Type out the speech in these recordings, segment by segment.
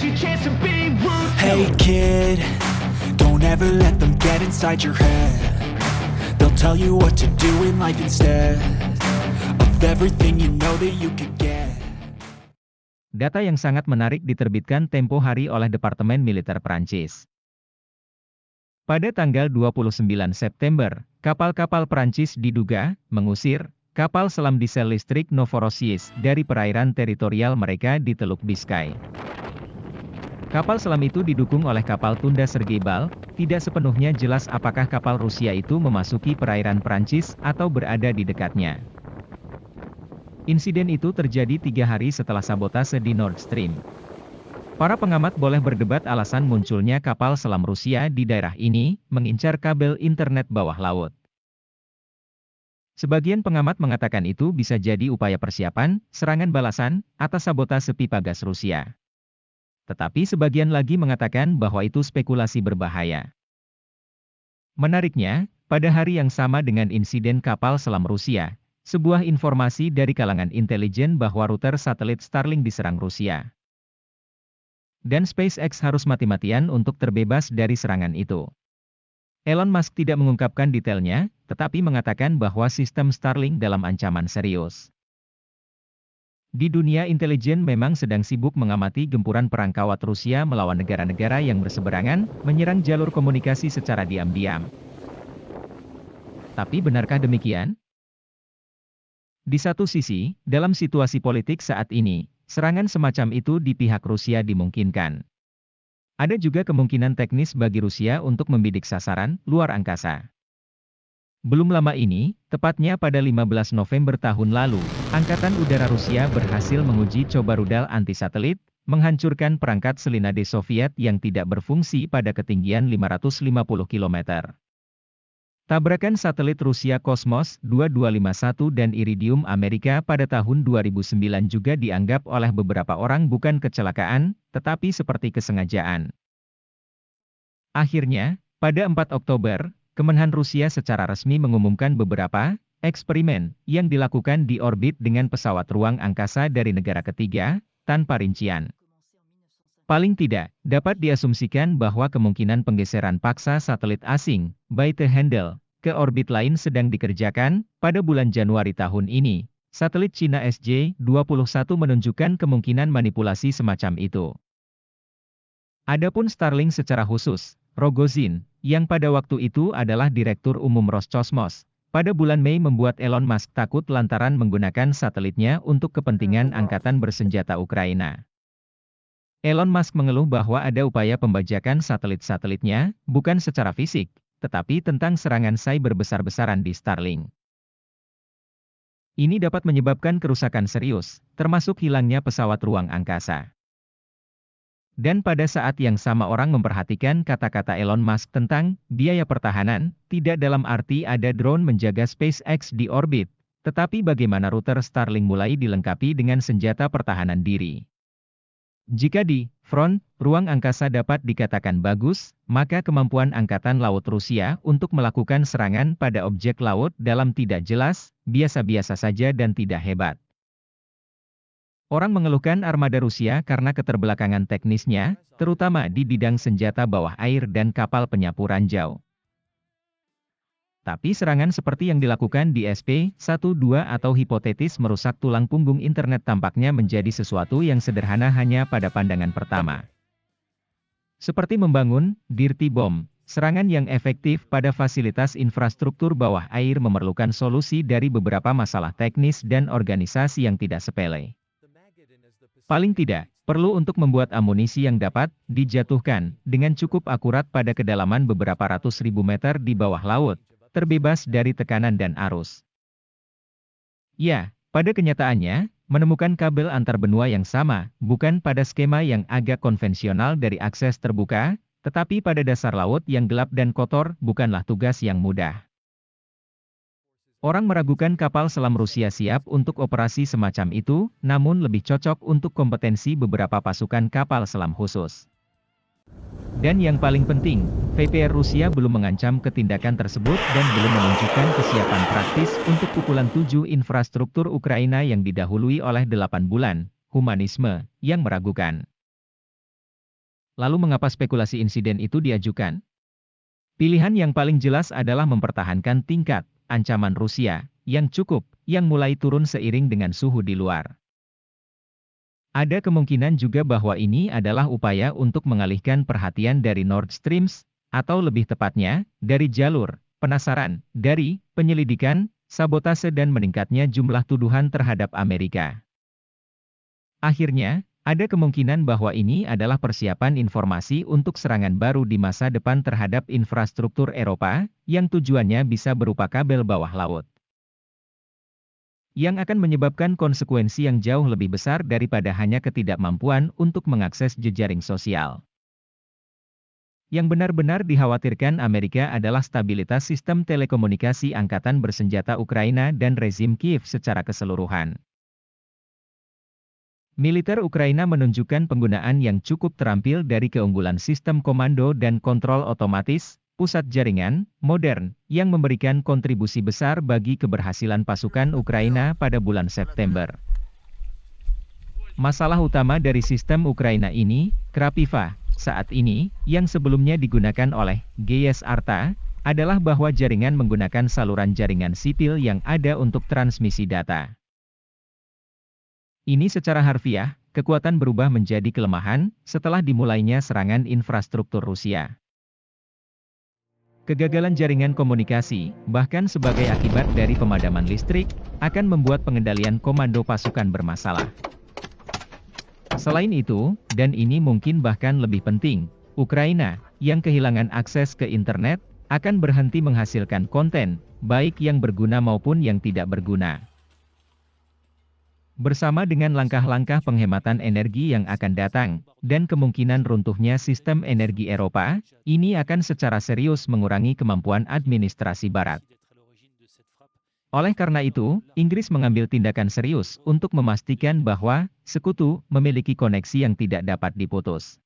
your chance to be ruthless. Hey kid, don't ever let them get inside your head. They'll tell you what to do in life instead of everything you know that you could get. Data yang sangat menarik diterbitkan tempo hari oleh Departemen Militer Prancis. Pada tanggal 29 September, kapal-kapal Prancis diduga mengusir kapal selam diesel listrik Novorossiysk dari perairan teritorial mereka di Teluk Biscay. Kapal selam itu didukung oleh kapal tunda Sergei Bal. Tidak sepenuhnya jelas apakah kapal Rusia itu memasuki perairan Prancis atau berada di dekatnya. Insiden itu terjadi 3 hari setelah sabotase di Nord Stream. Para pengamat boleh berdebat alasan munculnya kapal selam Rusia di daerah ini, mengincar kabel internet bawah laut. Sebagian pengamat mengatakan itu bisa jadi upaya persiapan, serangan balasan, atas sabotase pipa gas Rusia. Tetapi sebagian lagi mengatakan bahwa itu spekulasi berbahaya. Menariknya, pada hari yang sama dengan insiden kapal selam Rusia, sebuah informasi dari kalangan intelijen bahwa router satelit Starlink diserang Rusia. Dan SpaceX harus mati-matian untuk terbebas dari serangan itu. Elon Musk tidak mengungkapkan detailnya, tetapi mengatakan bahwa sistem Starlink dalam ancaman serius. Di dunia intelijen memang sedang sibuk mengamati gempuran perang kawat Rusia melawan negara-negara yang berseberangan, menyerang jalur komunikasi secara diam-diam. Tapi benarkah demikian? Di satu sisi, dalam situasi politik saat ini, serangan semacam itu di pihak Rusia dimungkinkan. Ada juga kemungkinan teknis bagi Rusia untuk membidik sasaran luar angkasa. Belum lama ini, tepatnya pada 15 November tahun lalu, Angkatan Udara Rusia berhasil menguji coba rudal anti-satelit, menghancurkan perangkat Selinade Soviet yang tidak berfungsi pada ketinggian 550 km. Tabrakan satelit Rusia Cosmos 2251 dan Iridium Amerika pada tahun 2009 juga dianggap oleh beberapa orang bukan kecelakaan, tetapi seperti kesengajaan. Akhirnya, pada 4 Oktober, Kemenhan Rusia secara resmi mengumumkan beberapa eksperimen yang dilakukan di orbit dengan pesawat ruang angkasa dari negara ketiga, tanpa rincian. Paling tidak, dapat diasumsikan bahwa kemungkinan penggeseran paksa satelit asing, by the handle, ke orbit lain sedang dikerjakan. Pada bulan Januari tahun ini, satelit Cina SJ-21 menunjukkan kemungkinan manipulasi semacam itu. Adapun Starlink secara khusus, Rogozin, yang pada waktu itu adalah Direktur Umum Roscosmos, pada bulan Mei membuat Elon Musk takut lantaran menggunakan satelitnya untuk kepentingan angkatan bersenjata Ukraina. Elon Musk mengeluh bahwa ada upaya pembajakan satelit-satelitnya, bukan secara fisik, tetapi tentang serangan cyber besar-besaran di Starlink. Ini dapat menyebabkan kerusakan serius, termasuk hilangnya pesawat ruang angkasa. Dan pada saat yang sama orang memperhatikan kata-kata Elon Musk tentang biaya pertahanan, tidak dalam arti ada drone menjaga SpaceX di orbit, tetapi bagaimana router Starlink mulai dilengkapi dengan senjata pertahanan diri. Jika di front ruang angkasa dapat dikatakan bagus, maka kemampuan Angkatan Laut Rusia untuk melakukan serangan pada objek laut dalam tidak jelas, biasa-biasa saja dan tidak hebat. Orang mengeluhkan armada Rusia karena keterbelakangan teknisnya, terutama di bidang senjata bawah air dan kapal penyapu ranjau. Tapi serangan seperti yang dilakukan di SP-12 atau hipotetis merusak tulang punggung internet tampaknya menjadi sesuatu yang sederhana hanya pada pandangan pertama. Seperti membangun dirty bomb, serangan yang efektif pada fasilitas infrastruktur bawah air memerlukan solusi dari beberapa masalah teknis dan organisasi yang tidak sepele. Paling tidak, perlu untuk membuat amunisi yang dapat dijatuhkan dengan cukup akurat pada kedalaman beberapa ratus ribu meter di bawah laut, terbebas dari tekanan dan arus. Ya, pada kenyataannya, menemukan kabel antar benua yang sama, bukan pada skema yang agak konvensional dari akses terbuka, tetapi pada dasar laut yang gelap dan kotor, bukanlah tugas yang mudah. Orang meragukan kapal selam Rusia siap untuk operasi semacam itu, namun lebih cocok untuk kompetensi beberapa pasukan kapal selam khusus. Dan yang paling penting, VPR Rusia belum mengancam ketindakan tersebut dan belum menunjukkan kesiapan praktis untuk pukulan 7 infrastruktur Ukraina yang didahului oleh 8 bulan humanisme yang meragukan. Lalu mengapa spekulasi insiden itu diajukan? Pilihan yang paling jelas adalah mempertahankan tingkat ancaman Rusia yang cukup, yang mulai turun seiring dengan suhu di luar. Ada kemungkinan juga bahwa ini adalah upaya untuk mengalihkan perhatian dari Nord Stream, atau lebih tepatnya, dari jalur penasaran, dari penyelidikan, sabotase dan meningkatnya jumlah tuduhan terhadap Amerika. Akhirnya, ada kemungkinan bahwa ini adalah persiapan informasi untuk serangan baru di masa depan terhadap infrastruktur Eropa, yang tujuannya bisa berupa kabel bawah laut. Yang akan menyebabkan konsekuensi yang jauh lebih besar daripada hanya ketidakmampuan untuk mengakses jejaring sosial. Yang benar-benar dikhawatirkan Amerika adalah stabilitas sistem telekomunikasi angkatan bersenjata Ukraina dan rezim Kiev secara keseluruhan. Militer Ukraina menunjukkan penggunaan yang cukup terampil dari keunggulan sistem komando dan kontrol otomatis, pusat jaringan, modern, yang memberikan kontribusi besar bagi keberhasilan pasukan Ukraina pada bulan September. Masalah utama dari sistem Ukraina ini, Krapiva, saat ini, yang sebelumnya digunakan oleh GS Arta, adalah bahwa jaringan menggunakan saluran jaringan sipil yang ada untuk transmisi data. Ini secara harfiah, kekuatan berubah menjadi kelemahan, setelah dimulainya serangan infrastruktur Rusia. Kegagalan jaringan komunikasi, bahkan sebagai akibat dari pemadaman listrik, akan membuat pengendalian komando pasukan bermasalah. Selain itu, dan ini mungkin bahkan lebih penting, Ukraina, yang kehilangan akses ke internet, akan berhenti menghasilkan konten, baik yang berguna maupun yang tidak berguna. Bersama dengan langkah-langkah penghematan energi yang akan datang, dan kemungkinan runtuhnya sistem energi Eropa, ini akan secara serius mengurangi kemampuan administrasi Barat. Oleh karena itu, Inggris mengambil tindakan serius untuk memastikan bahwa sekutu memiliki koneksi yang tidak dapat diputus.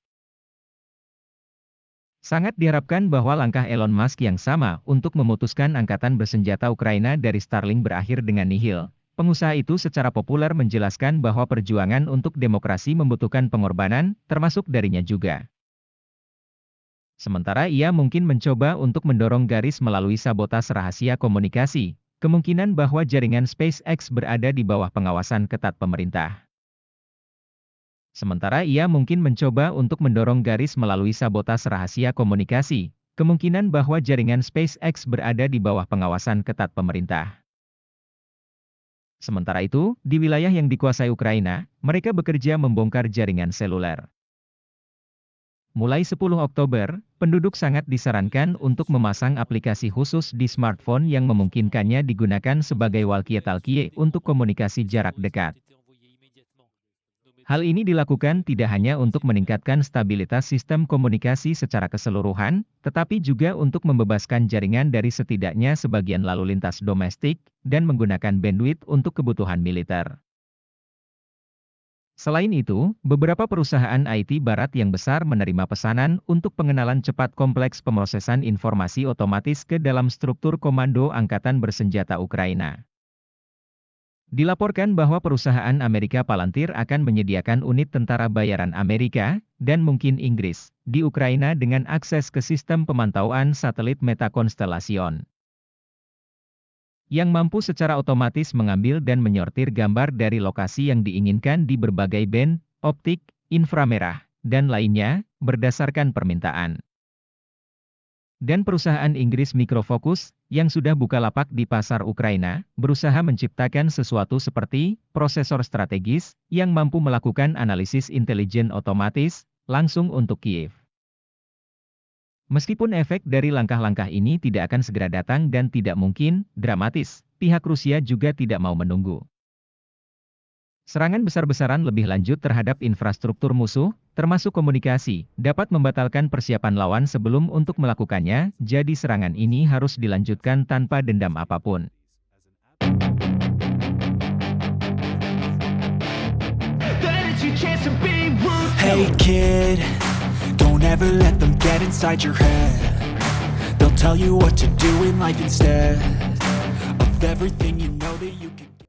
Sangat diharapkan bahwa langkah Elon Musk yang sama untuk memutuskan angkatan bersenjata Ukraina dari Starlink berakhir dengan nihil. Pengusaha itu secara populer menjelaskan bahwa perjuangan untuk demokrasi membutuhkan pengorbanan, termasuk darinya juga. Sementara ia mungkin mencoba untuk mendorong garis melalui sabotase rahasia komunikasi, kemungkinan bahwa jaringan SpaceX berada di bawah pengawasan ketat pemerintah. Sementara ia mungkin mencoba untuk mendorong garis melalui sabotase rahasia komunikasi, kemungkinan bahwa jaringan SpaceX berada di bawah pengawasan ketat pemerintah. Sementara itu, di wilayah yang dikuasai Ukraina, mereka bekerja membongkar jaringan seluler. Mulai 10 Oktober, penduduk sangat disarankan untuk memasang aplikasi khusus di smartphone yang memungkinkannya digunakan sebagai walkie-talkie untuk komunikasi jarak dekat. Hal ini dilakukan tidak hanya untuk meningkatkan stabilitas sistem komunikasi secara keseluruhan, tetapi juga untuk membebaskan jaringan dari setidaknya sebagian lalu lintas domestik, dan menggunakan bandwidth untuk kebutuhan militer. Selain itu, beberapa perusahaan IT Barat yang besar menerima pesanan untuk pengenalan cepat kompleks pemrosesan informasi otomatis ke dalam struktur komando Angkatan Bersenjata Ukraina. Dilaporkan bahwa perusahaan Amerika Palantir akan menyediakan unit tentara bayaran Amerika, dan mungkin Inggris, di Ukraina dengan akses ke sistem pemantauan satelit Meta-Constellation, yang mampu secara otomatis mengambil dan menyortir gambar dari lokasi yang diinginkan di berbagai band, optik, inframerah, dan lainnya, berdasarkan permintaan. Dan perusahaan Inggris Microfocus, yang sudah buka lapak di pasar Ukraina, berusaha menciptakan sesuatu seperti prosesor strategis, yang mampu melakukan analisis intelijen otomatis, langsung untuk Kiev. Meskipun efek dari langkah-langkah ini tidak akan segera datang dan tidak mungkin dramatis, pihak Rusia juga tidak mau menunggu. Serangan besar-besaran lebih lanjut terhadap infrastruktur musuh, termasuk komunikasi, dapat membatalkan persiapan lawan sebelum untuk melakukannya, jadi serangan ini harus dilanjutkan tanpa dendam apapun. Hey kid, don't ever let them get inside your head. They'll tell you what to do in life instead of everything you know that you